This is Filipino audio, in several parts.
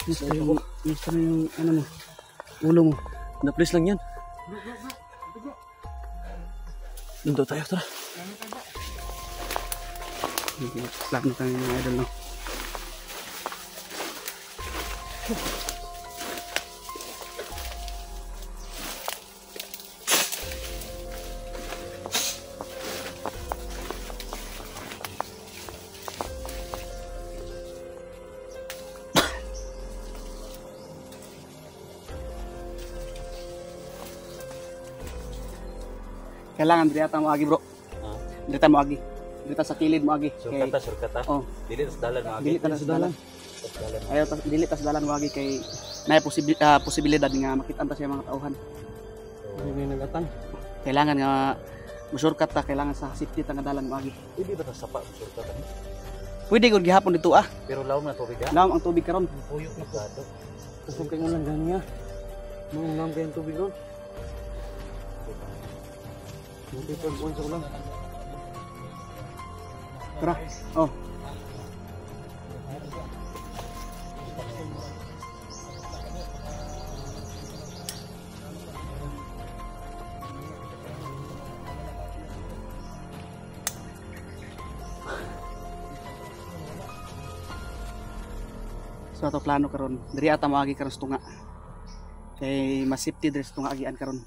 Gusto yung ano mo, ulo mo. Na-please lang yan. Doon daw tayo, tara. Plano tayo mga idol, no? Kailangan dito mo agi bro. Dito mo agi. Dito sa kilid mo agi. Surkata. Oh. Dili tas dalan mo agi. Dili tas dalan. Ayaw tas dili tas dalan mo agi kay nay posibilidad nga makita ta siya mga tauhan. Ano may nagatang? Kailangan nga musurkat ta, kailangan sa safety ta nga dalan mo agi. Hindi ba ta sapa surkata? Pwede gud gihapon dito ah. Pero lawom na tubig ha. Lawom ang tubig karon. Puyok na gado. Kusog kay ulan ganya. Mong kay ang tubig ron. Hindi pa buwan sa ulang. Tara. Oh. So ato plano karon. Diri ata moagi karon sa tunga. Kay mas safety diri sa tunga agian karon.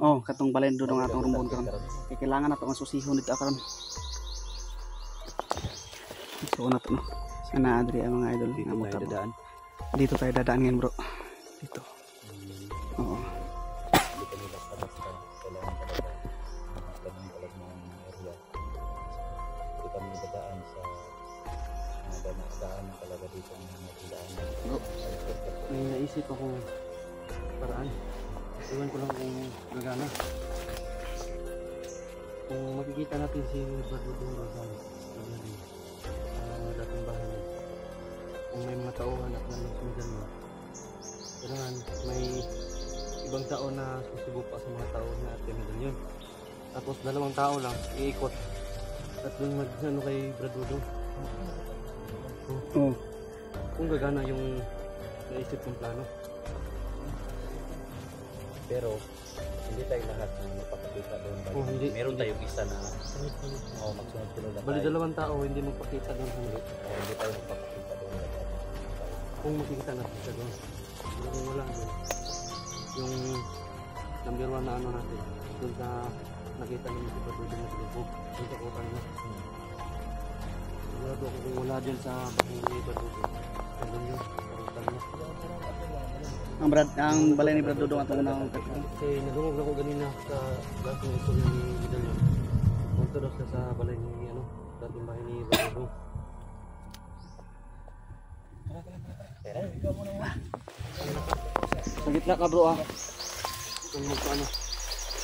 Oh, katong balay do ng atong rumbon karon. Kay kailangan nato ang susihon dito karon. So na to no. Sana adri ang mga idol nga mo dadaan. Dito tayo dadaan ngayon, bro. Dito. Oo. May naisip akong paraan. Iwan ko lang kung gagana. Kung makikita natin si Bardudong Rosales dating bahay niya. Kung may mga tauhan at nanong mo, kailangan may ibang tao na susubo pa sa mga tao na at medalyon. Tapos 2 tao lang iikot at doon mag-ano kay Bardudong. Oo. Kung gagana yung naisip kong plano. Pero hindi tayo lahat na magpapakita doon. Oh, hindi. Meron tayong isa na magsunod-sunod na bali 2 tao hindi magpakita doon. Hindi tayo magpapakita doon. Kung makikita natin siya doon. Pero kung wala doon, yung number 1 na ano natin, doon sa nakita namin si Bardudong na sinupo, doon sa kota niya. Sigurado ako kung wala din sa bahay ni Bardudong. Doon yun, karutan niya. Ang balay ni Bardudong at unang kasi nadungog ako ganina sa dating istorya ni Medalyon. Punto daw sa balay ni dating bahay ni Bardudong. Sa gitna ka bro ah. Kung magpaano.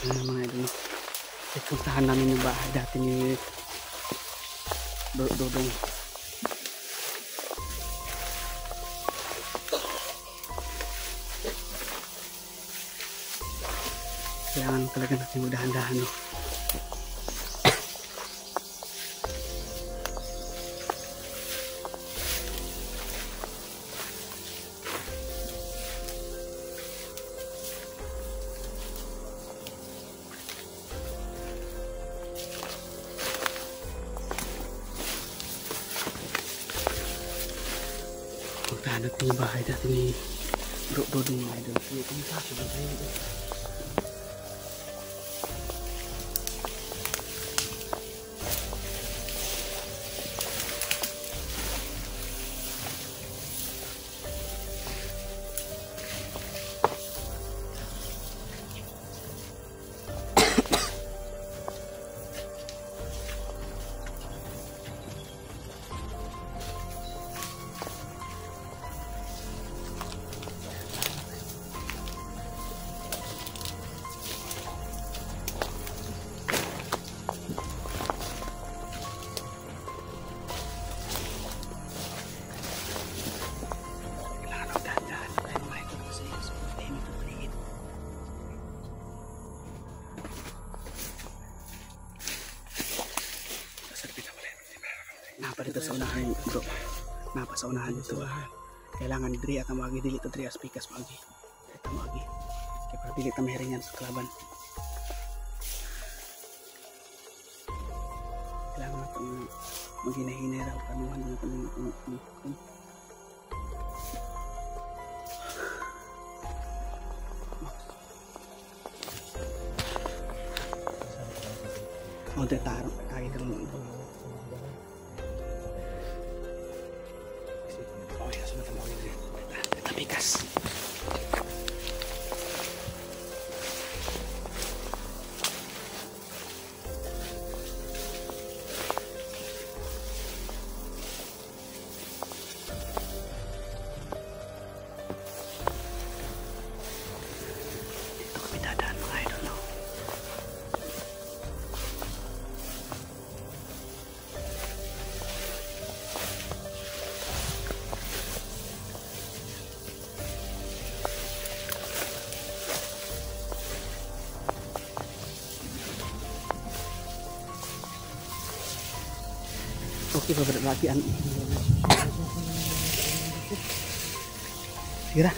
Ano mga idol. Puntahan namin yung bahay dati ni Dodong. Kailangan talaga natin magdahan-dahan no. Puntahan natin yung bahay dati ni Dodong mga idol. Sige, kumita siya ba tayo dito? Dito sa unahan bro. napasaunahan dito kailangan diri at magi dili to diri as pikas magi ito magi kaya para dili ta mahiringan sa kalaban kailangan natin maghinay-hinay raw kanuhan na natin oh detaro kaya ka lang oh ya sudah tambah lagi kita pikas ito kami dadaan mga idol no? Oke, beberapa lagi Sige na.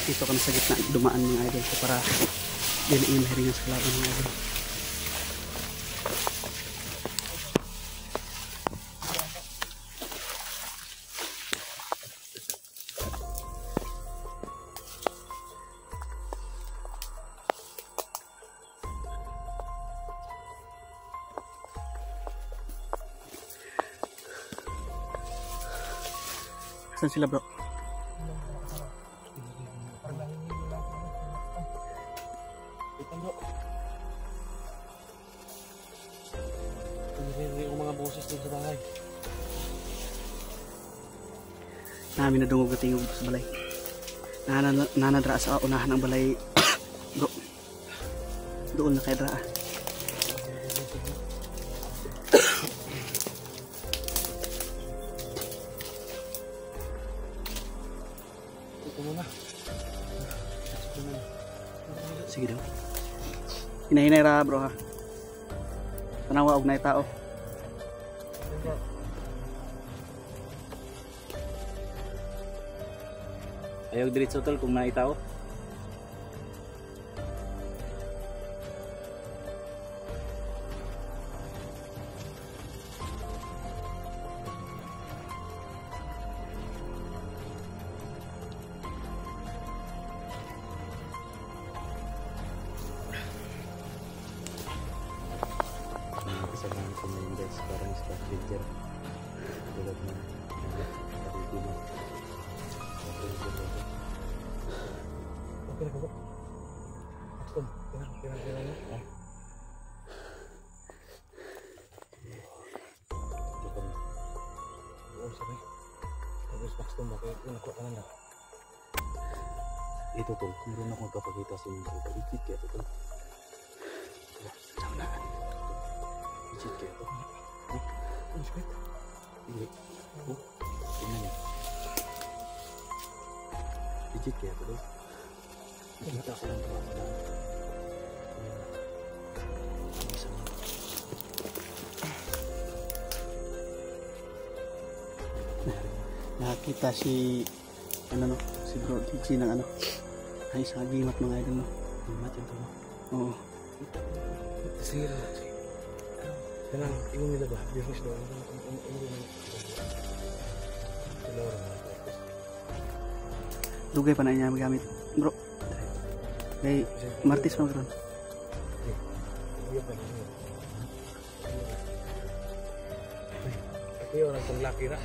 Dito kami sa gitna dumaan mga idol so para diliin mahiringan sa kalaban mga idol. Saan sila bro? Hindi ko mga boses dito sa bahay. Namin na dungog at tingog sa balay. Nanadra sa unahan ng balay. Bro. Doon na kayo dra. Sige daw. Hinahinay ra bro ha. Tanawa og nay tao. Ayaw diretso tol kung naitaw. Kasamahan ko ngayon guys, parang staff ranger tulad na Pilipino. Okay na po. Akston, pinag-pinag mo. Oo, sabay. Tapos Akston, bakit nakuha ka na? Ito tol, meron akong kapakita sa inyo. Ikit kaya ito tol. Sa unahan. Ikit kaya ito. Ano sakit? Hindi. Tingnan niyo. Ikit kaya ito tol. Nakita ko lang ito. Nakita si ano no, si bro Dixie ng ano. Ay sa gimat mga idol no. Gimat yung tol. Oo. Sira. Kanang ingon nila ba? Business daw. Dugay pa na niya magamit. Bro. Kay Martis pa karon. Iyo orang kung laki na.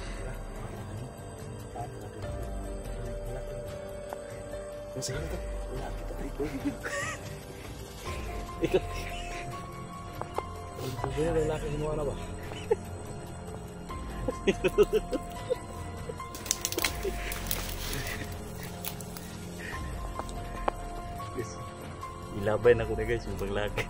Kasi ito, laki ito ito. Ikaw. Ang laki mo na ba? Ilaban ako na guys, yung paglaki.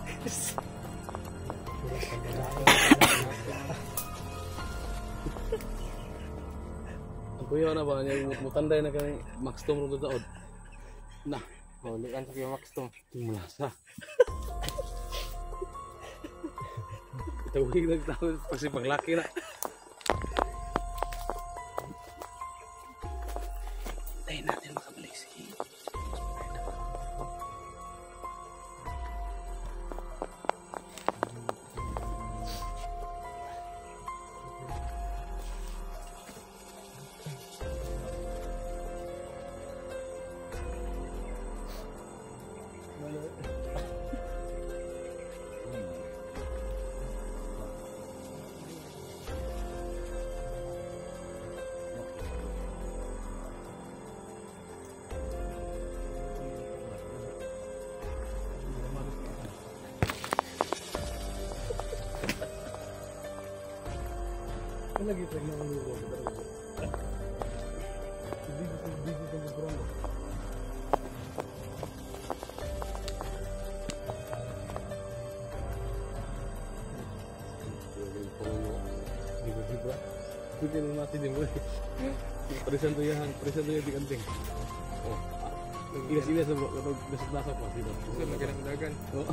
Ang kuya na ba? Mutanday na kami Max Tom rin daod. Na. Hulikan sa kayo Max to. Mulasa. Itawag nagtawag kasi paglaki na. Tayo natin makabalik si Lagi pa yung mga lulo. Hindi ko magbrano. Diba? Hindi naman natin yung wala. Present to yan di kanting. Oh. Ilas-ilas na kapag nasap-nasap pa. Kasi magandang dagan. Oo.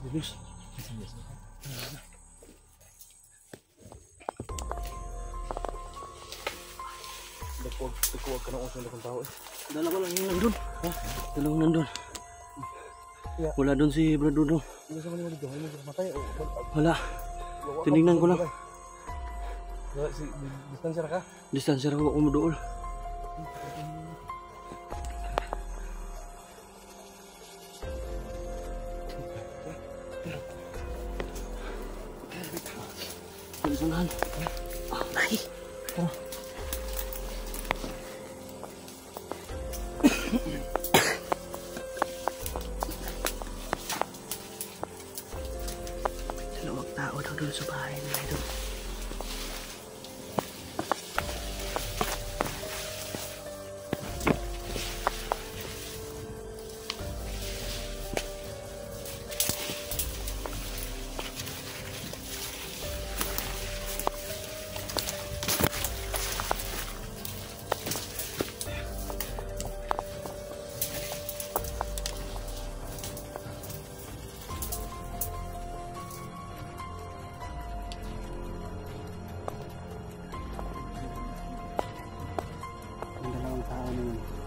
Diyos. Nagkuwag ka ng usong lakong tao eh. Dalawa lang yung nandun. Ha? Dalawang nandun. Yeah. Wala dun si Brad Dudo. Hindi sa kanila dito. Hindi sa matay. Wala. Tinignan ko lang. Distansya ka? Distansya ako umudool. Sanahan. Ah, lagi. Oh. Dalawang tao daw doon sa bahay nila doon.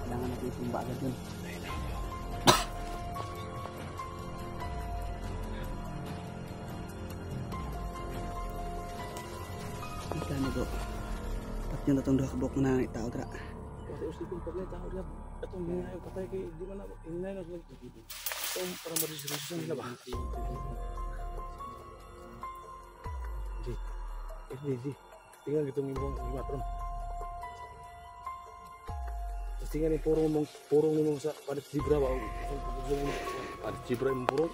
Kailangan natin itumba agad dun. Ito na do. Pati yung natong doha kabok na tao dra. Kasi usipin pag na tao dra. Itong hinayo patay kay di man ako. Hinayo na sila. Itong para ma-resolution nila ba? Hindi. Tingnan itong ibang matron. Tingnan yung purong ni mong sa padat zebra ba? Padat zebra yung purong.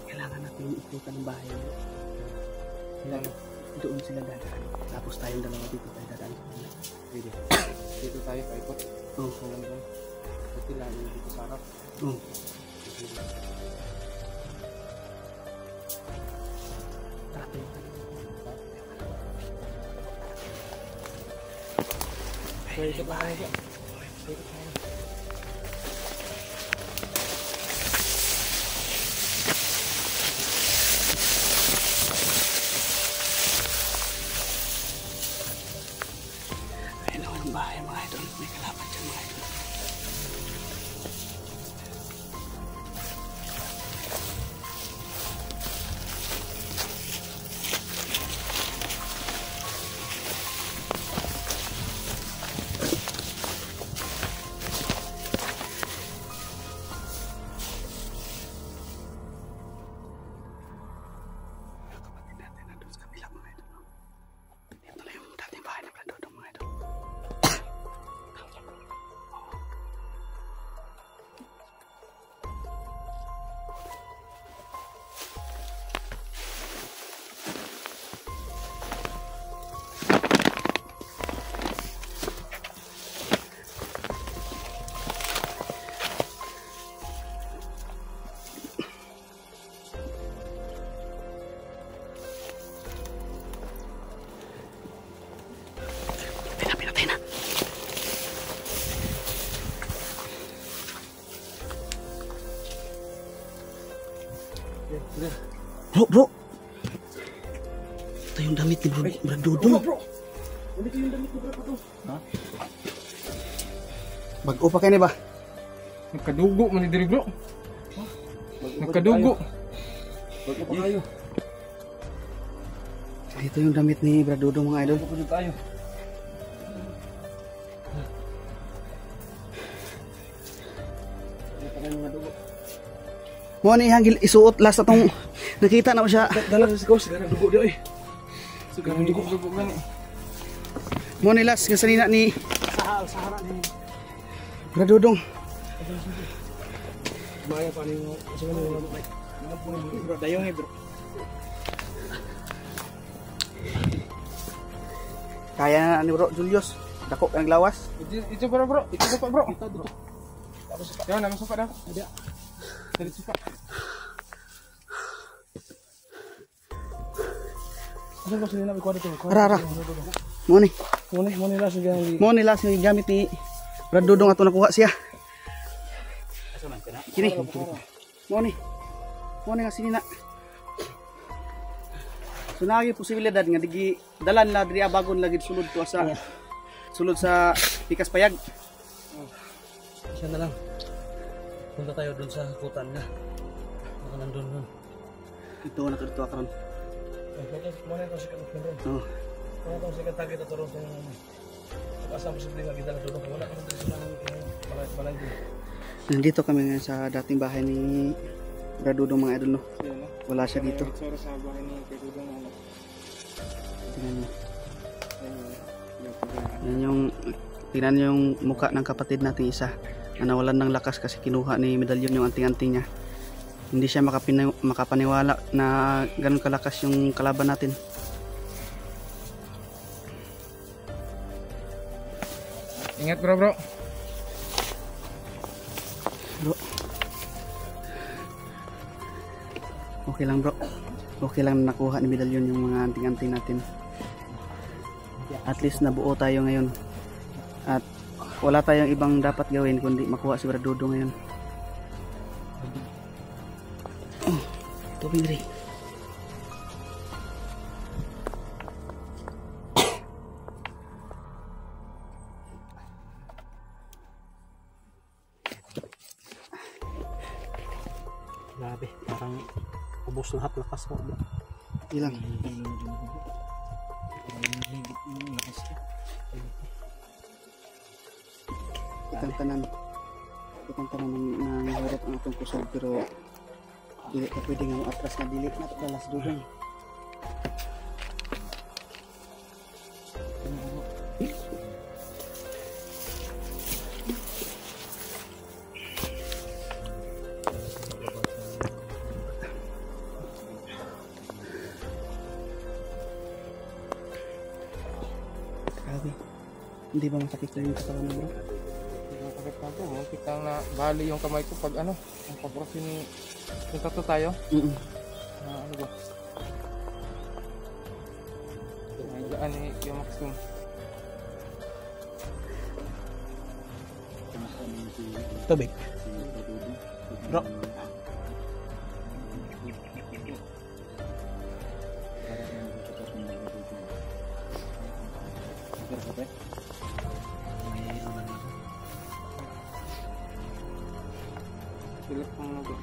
Kailangan natin ikutan ng bahay. Doon sila dadaan. Tapos tayong dalawa dito tayo dadaan. Dito. Dito tayo paikot. Oo. Dito lang dito sa harap. Oo. Pwede ba? Ayun naman ang bahay mga idol. May kalaban dyan mga idol. Bro. Ito yung damit ni Brad Dudong. Ito yung damit ni Brad Dudong. Bago pa kayo ba? Nagkadugo man ni diri bro. Nagkadugo. Bago pa kayo. Ito yung damit ni Brad Dudong mga idol. Bago pa tayo. Mo ni hangil isuot last atong nakita na mo siya. Dala sa kaos, dala dugo di oy. Sugang dugo gani. Mo ni last nga sanina ni Sahara ni. Brad Dudong. Maya pa ni sa kanila. Bro, dayong bro. Kaya na ni Bro Julius. Dako ang lawas. Ito bro bro. Ito pa bro. Yan, naman suka daw. Ada. Dari suka. Ano ba sila na ikuha dito? Ara. Mo ni. Mo ni last gang. Mo ni last nga gamit ni Brad Dudong ato nakuha siya. Kini. Mo ni nga sinina. So nagi posibilidad nga digi dalan la diri abagon lagi sulod to sa sulod sa Pikas Payag. Siya na lang. Punta tayo doon sa hutan na. Baka nandun nun. Ito na kadto karon. Mo na ito si Kanron. Oh. Mo na ito si Katagi na turon sa asa posible nga gidala doon. Wala ka dito sa balay din. Nandito kami ngayon sa dating bahay ni Brad Dudong mga idol no. Wala siya dito. Itsura sa bahay ni Pedro ng ano. Tingnan niyo. Yan yung tingnan niyo yung mukha ng kapatid nating isa na nawalan ng lakas kasi kinuha ni medalyon yung anting-anting niya. Hindi siya makapaniwala na ganun kalakas yung kalaban natin. Ingat bro bro. Bro. Okay lang bro. Okay lang na nakuha ni medalyon yung mga anting-anting natin. At least nabuo tayo ngayon. At wala tayong ibang dapat gawin kundi makuha si Brad Dudong ngayon. Oh, tubig rin. Grabe, parang ubos lahat lakas mo. Ilang. Itang tanan ng hirap ang atong kusog pero dili ka pwede nga atras na dili na talas Dudong. Grabe. Hindi ba masakit na yung katawan mo bro? Nakakit na to. Kita na bali yung kamay ko pag ano. Ang pabrasin ni yung tato tayo. Ano ba? May gaan ni yung maximum. Tubig. Bro. Silip pang nago.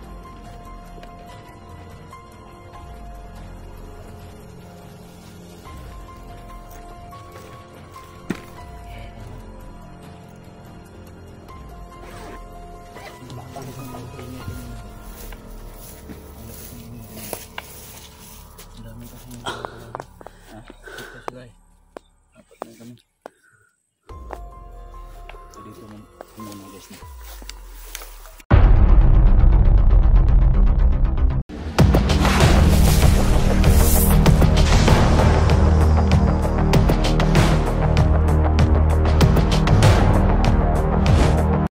Dito muna guys na.